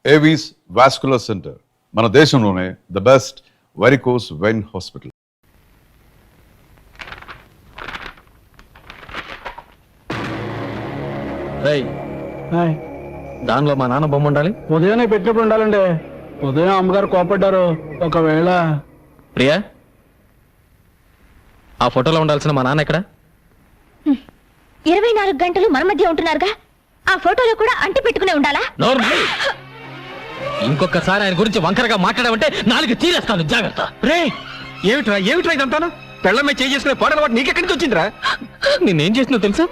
Avis vascular centre మన దేశంలోనే the best varicose vein hospital. దానిలో మా నాన్న బొమ్మ ఉండాలి. ఉదయాన్నే పెట్టినప్పుడు ఉండాలండి. ఉదయం అమ్మగారు కోపడ్డారు. ఒకవేళ ప్రియా, ఆ ఫోటోలో ఉండాల్సిన మా నాన్న ఎక్కడ? 24 గంటలు మన మధ్య ఉంటున్నారుగా, ఆ ఫోటోలో కూడా అంటి పెట్టుకునే ఉండాలా? ఇంకొకసారి ఆయన గురించి వంకరగా మాట్లాడావంటే నాలుగు తీరేస్తాను, జాగ్రత్త. రే ఏమిట్రా ఇదంతాను? పెళ్ళమే చేసుకునే పోడల వాడు నీకెక్కడి నుంచి వచ్చిందిరా? నేనేం చేసినా తెలుసా?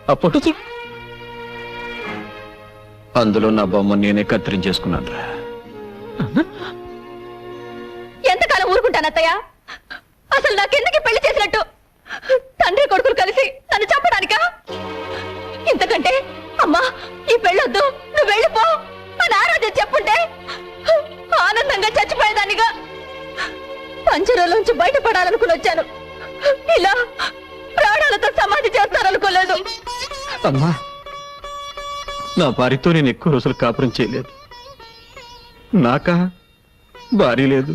ఆ ఫోటో చూడు, అందులో నా బొమ్మ నేనే కత్తిరించేసుకున్నాను రా. ఎంతకాలం ఊరుకుంటానత్తయ్య? అసలు నాకెందుకు పెళ్లి చేసినట్టు? తండ్రి కొడుకులు కలిసి నన్ను చంపడానికా? ఇంతకంటే అమ్మా ఈ పెళ్ళొద్దు, నువ్వు వెళ్ళిపో అని ఆ రోజు చెప్పుంటే ఆనందంగా చచ్చిపోయేదానిగా. పంజరంలోంచి బయటపడాలనుకుని వచ్చాను, ఇలా ప్రాణాలతో సమాధి చేస్తారనుకోలేదు. అమ్మా, నా భార్యతో నేను ఎక్కువ రోజులు కాపురం చేయలేదు. నాకా భార్య లేదు,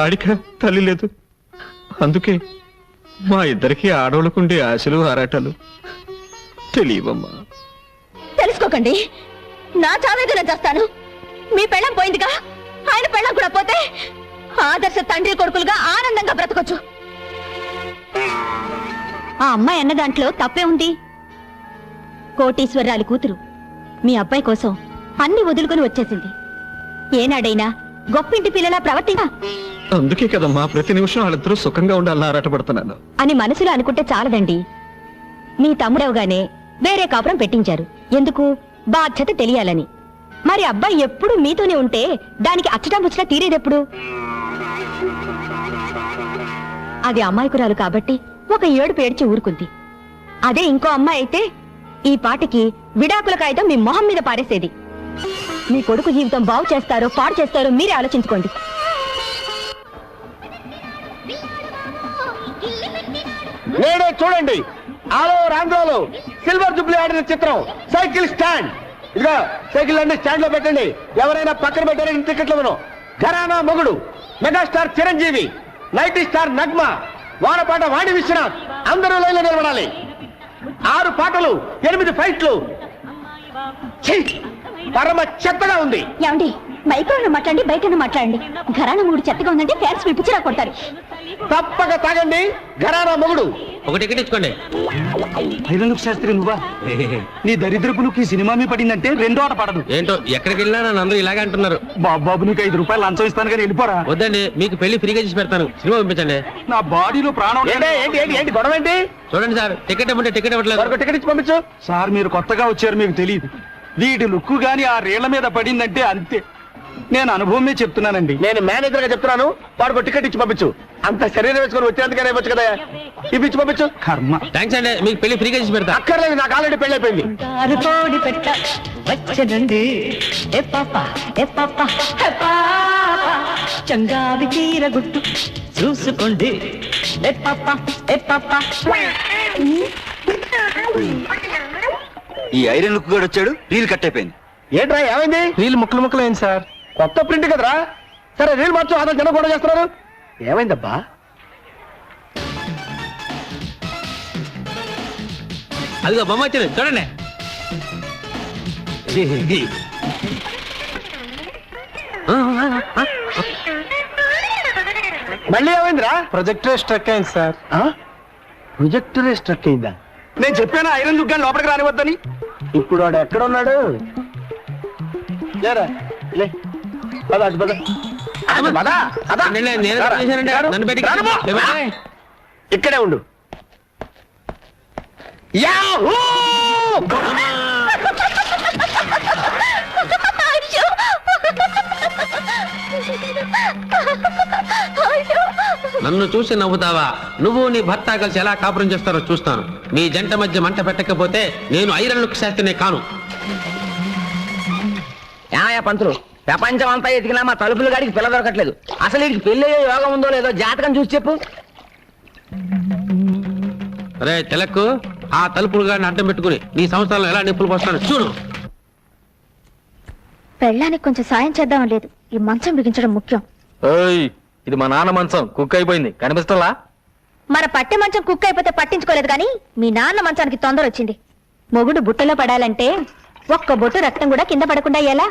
ఆడిక తల్లి లేదు. అందుకే మా ఇద్దరికి ఆడవాళ్ళకుండే ఆశలు ఆరాటాలు తెలియవమ్మా. తెలుసుకోకండి, నా చావేదన చేస్తాను. మీ పెళ్ళం పోయిందిగా, ఆయన పెళ్ళం కూడా పోతే ఆదర్శ తండ్రి కొడుకులుగా ఆనందంగా బ్రతకొచ్చు. ఆ అమ్మాయి అన్న దాంట్లో తప్పే ఉంది. కోటీశ్వరరాలు కూతురు మీ అబ్బాయి కోసం అన్ని వదులుకొని వచ్చేసింది. ఏనాడైనా గొప్పింటి పిల్లలా ప్రవర్తించా అందుకే కదమ్మా ప్రతి నిమిషం వాళ్ళిద్దరూ సుఖంగా ఉండాలని ఆరాటపడుతున్నాను అని మనసులో అనుకుంటే చాలదండి. మీ తమ్ముడవగానే వేరే కాపురం పెట్టించారు. ఎందుకు? బాధ్యత తెలియాలని. మరి అబ్బాయి ఎప్పుడు మీతోనే ఉంటే దానికి అచ్చటా ముచ్చటా తీరేదెప్పుడు? అది అమ్మాయికురాలు కాబట్టి ఒక ఏడుపు ఏడ్చి ఊరుకుంది. అదే ఇంకో అమ్మాయి అయితే ఈ పాటికి విడాకుల కాగితం మీ మొహం మీద పారేసేది. మీ కొడుకు జీవితం బాగు చేస్తారో పాడు చేస్తారో మీరే ఆలోచించుకోండి. నేడే చూడండి, ఆలో ఆంధ్రాలో సిల్వర్ జూబ్లీ ఆడిన చిత్రం సైకిల్ స్టాండ్. ఇదిగా సైకిల్ అన్ని స్టాండ్ లో పెట్టండి. ఎవరైనా పక్కన పెట్టారని టికెట్లను. Gharana Mogudu megastar Chiranjeevi, night star Nagma, వారపాట వాణి విశ్వనాథ్ అందరూ లైన్లో నిలబడాలి. 6 పాటలు, 8 ఫైట్లు. పరమ చెత్తగా ఉంది. ఏమండి, మైక్రోలో మాట్లాడండి, బయట మాట్లాడండి. ఘరానా మూడు చెత్తగా ఉందంటే ఫ్యాన్స్ మీ పిచ్చిరా కొడతారు. తప్పక తాగండి. ఘరానా మొగుడు. ఒక టికెట్ ఇచ్చుకోండి. ఐరన్ శాస్త్రి నువ్వా? నీ దరిద్రపులకు ఈ సినిమా మీ పడిందంటే రెండో ఆట పడదు. ఏంటో ఎక్కడికి వెళ్ళినా నన్ను అందరూ ఇలాగే అంటున్నారు. బాబు నీకు 5 రూపాయలు లంచం ఇస్తాను కానీ వెళ్ళిపోరా. వద్దండి, మీకు పెళ్లి ఫ్రీగా చేసి పెడతాను. సినిమా పంపించండి. నా బాడీలో ప్రాణం. ఏంటి గొడవ ఏంటి? చూడండి సార్, టికెట్ ఇవ్వండి. టికెట్ ఇవ్వట్లేదు. టికెట్ ఇచ్చి పంపించు. సార్ మీరు కొత్తగా వచ్చారు, మీకు తెలియదు. వీటి లుక్కు గాని ఆ రేళ్ల మీద పడిందంటే అంతే. నేను అనుభవమే చెప్తున్నానండి. నేను మేనేజర్ గా చెప్తున్నాను. వాడు టికెట్ ఇచ్చి పంపించు. అంత శరీరం వేసుకొని వచ్చేందుకనే వచ్చు కదా, ఇవి ఇచ్చి పంపించు. కర్మ. థ్యాంక్స్ అండి, మీకు పెళ్లి ఫ్రీగా చేసి పెడతా. అక్కర్లేదు, నాకు ఆల్రెడీ పెళ్లి అయిపోయింది. చంగావి చీర గుట్టు చూసుకోండి. ఈ ఐరన్ లుక్ కూడా వచ్చాడు, రీల్ కట్ అయిపోయింది. ఏంట్రా ఏమైంది? వీళ్ళు ముక్కలు అయింది సార్. కొత్త ప్రింట్ కదరా. సరే రీల్ మార్చు. అతను జనం కూడా చేస్తున్నారు. ఏమైందబ్బా? అదిగో బొమ్మ వచ్చింది చూడండి. మళ్ళీ ఏమైందిరా? ప్రొజెక్టర్ స్ట్రక్ అయింది సార్. ప్రొజెక్టరే స్ట్రక్ అయిందా? నేను చెప్పాను ఐరన్ లుక్ గాని లోపలికి రానివద్దని. ఇప్పుడు వాడు ఎక్కడ ఉన్నాడు? లేరా లే, పద అటు పద. నన్ను పెట్టి ఇక్కడే ఉండు. యాహూ! నన్ను చూసి నవ్వుతావా? నువ్వు నీ భర్త కలిసి ఎలా కాపురం చేస్తారో చూస్తాను. మీ జంట మధ్య మంట పెట్టకపోతే నేను ఐరన్ లుక్ శాస్త్రినే కాను. ఏమయ్యా పంతులు, ప్రపంచం అంతా ఎదిగినా మా తలుపుల గాడికి పిల్ల దొరకట్లేదు. అసలు వీడికి పెళ్లి అయ్యే యోగం ఉందో లేదో జాతకం చూసి చెప్పు. అరే తిలక్కు, ఆ తలుపులు గాడిని అడ్డం పెట్టుకుని నీ సంవత్సరాలు ఎలా నిప్పులు పోస్తాను చూడు. పెళ్ళానికి కొంచెం సాయం చేద్దాం లేదు, ఈ మంచం బిగించడం ముఖ్యం. ఏయ్, ఇది మా నాన్న మంచం కుక్ అయిపోయింది కనిపిస్తలా? మన పట్టె మంచం కుక్ అయిపోతే పట్టించుకోలేదు కానీ మీ నాన్న మంచానికి తొందర వచ్చింది. మొగుడు బుట్టలో పడాలంటే ఒక్క బొట్టు రక్తం కూడా కింద పడకుండా ఎలా?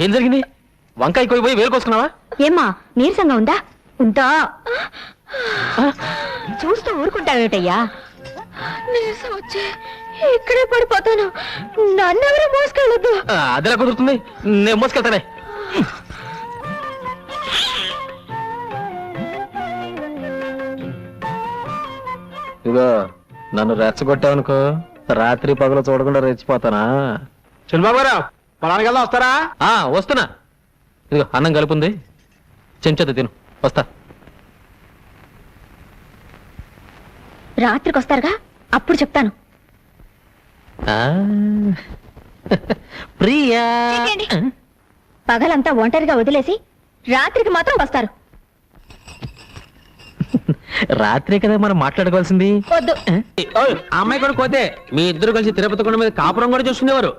ఏం జరిగింది? వంకాయ కోయిపోయి వేలుకొస్తున్నావా? ఏమ్మా నీరసంగా ఉందా? ఉందా? చూస్తూ ఊరుకుంటావేటయ్యా? నీరసం వచ్చి ఇక్కడే పడిపోతాను, నన్నెవరూ మోసుకెళ్ళొద్దు. అదిలా కుదురుతుంది, నేను మోసుకెళ్తానే. ఇదిగో నన్ను రెచ్చగొట్టావనుకో, రాత్రి పగలు చూడకుండా రెచ్చిపోతానా? చంద్రబాబు గారు పొలానికి వెళ్దాం, వస్తారా? వస్తున్నా. ఇదిగో అన్నం కలుపుంది, చెంచది తిను, వస్తా. రాత్రికి వస్తారుగా, అప్పుడు చెప్తాను. ప్రియా, చెయ్యండి. పగలంతా ఒంటరిగా వదిలేసి రాత్రికి మాత్రం వస్తారు. రాత్రే కదా మనం మాట్లాడుకోవాల్సింది. వద్దు. ఓయ్, ఆ అమ్మాయి కూడా పోతే మీ ఇద్దరు కలిసి తిరుపతి కొండ మీద కాపురం కూడా చూసుకునేవారు.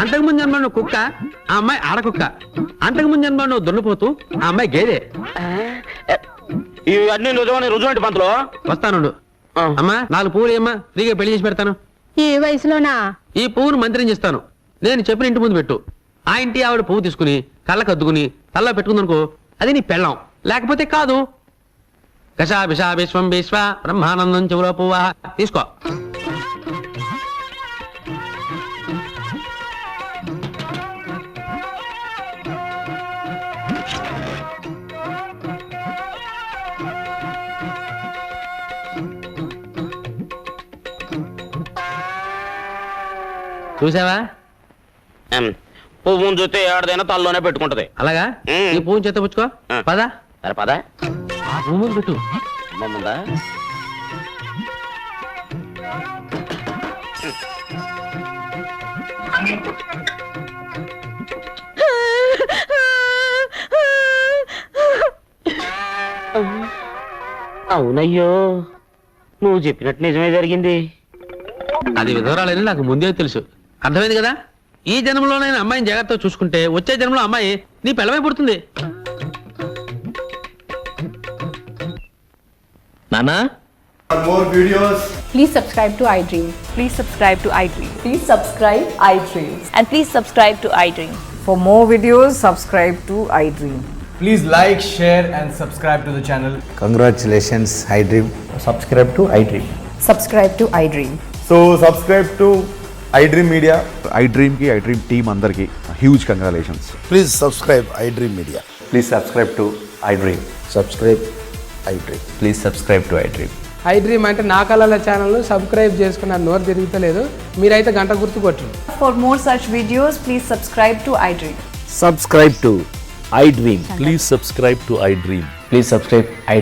అంతకు ముందు జన్మ నువ్వు కుక్క, ఆ అమ్మాయి ఆడకుక్క. అంతకు ముందు జన్మ నువ్వు దున్నుపోతూ, ఆ అమ్మాయి గేదె. ఇవన్నీ రుజువంటి పంతులు. వస్తానుండు. అమ్మా 4 పువ్వులు ఏమ్మా, ఫ్రీగా పెళ్లి చేసి పెడతాను. ఈ వయసులోనా? ఈ పువ్వును మంత్రం చేస్తాను, నేను చెప్పిన ఇంటి ముందు పెట్టు. ఆ ఇంటి ఆవిడ పువ్వు తీసుకుని కళ్ళకు అద్దుకుని తల్ల పెట్టుకుందనుకో, అది నీ పెళ్ళం. లేకపోతే కాదు. కషా విషా విశ్వం విశ్వ బ్రహ్మానందం చెవులో పువ్వా తీసుకో. చూసావా? పువ్వు చూస్తే ఏడాదైనా తల్లోనే పెట్టుకుంటది. అలాగా? మ్. ఈ పువ్వుని చేత పుచ్చుకో. పదా సరే పదా. ఆ పువ్వు మీద పెట్టు. ముందా అవునయ్యో, నువ్వు చెప్పినట్టు నిజమే జరిగింది. అది విధవరాలని నాకు ముందే తెలుసు. అర్థమైంది కదా? ఈ జన్మలోనైనా అమ్మాయిని జాగ్రత్తగా చూసుకుంటే వచ్చే జన్మలో అమ్మాయి నీ పిల్లమై పుడుతుంది. నానా, Please subscribe to iDream. Please subscribe to iDream. Please subscribe iDream. And please subscribe to iDream. For more videos, subscribe to iDream. Please like, share and subscribe to the channel. Congratulations, iDream. Subscribe to iDream. Subscribe to iDream. So subscribe to iDream Media. iDream ki iDream team andarki huge congratulations. Please subscribe iDream Media. Please subscribe to iDream. Subscribe iDream. Please subscribe to iDream. iDream అంటే నా కళల channel subscribe చేసుకున్న నోరు తిరుగుతలేదు, మీరైతే గంట గుర్తు కొట్టండి. For more such videos, please subscribe to iDream. Subscribe to iDream. Please subscribe to iDream. Please subscribe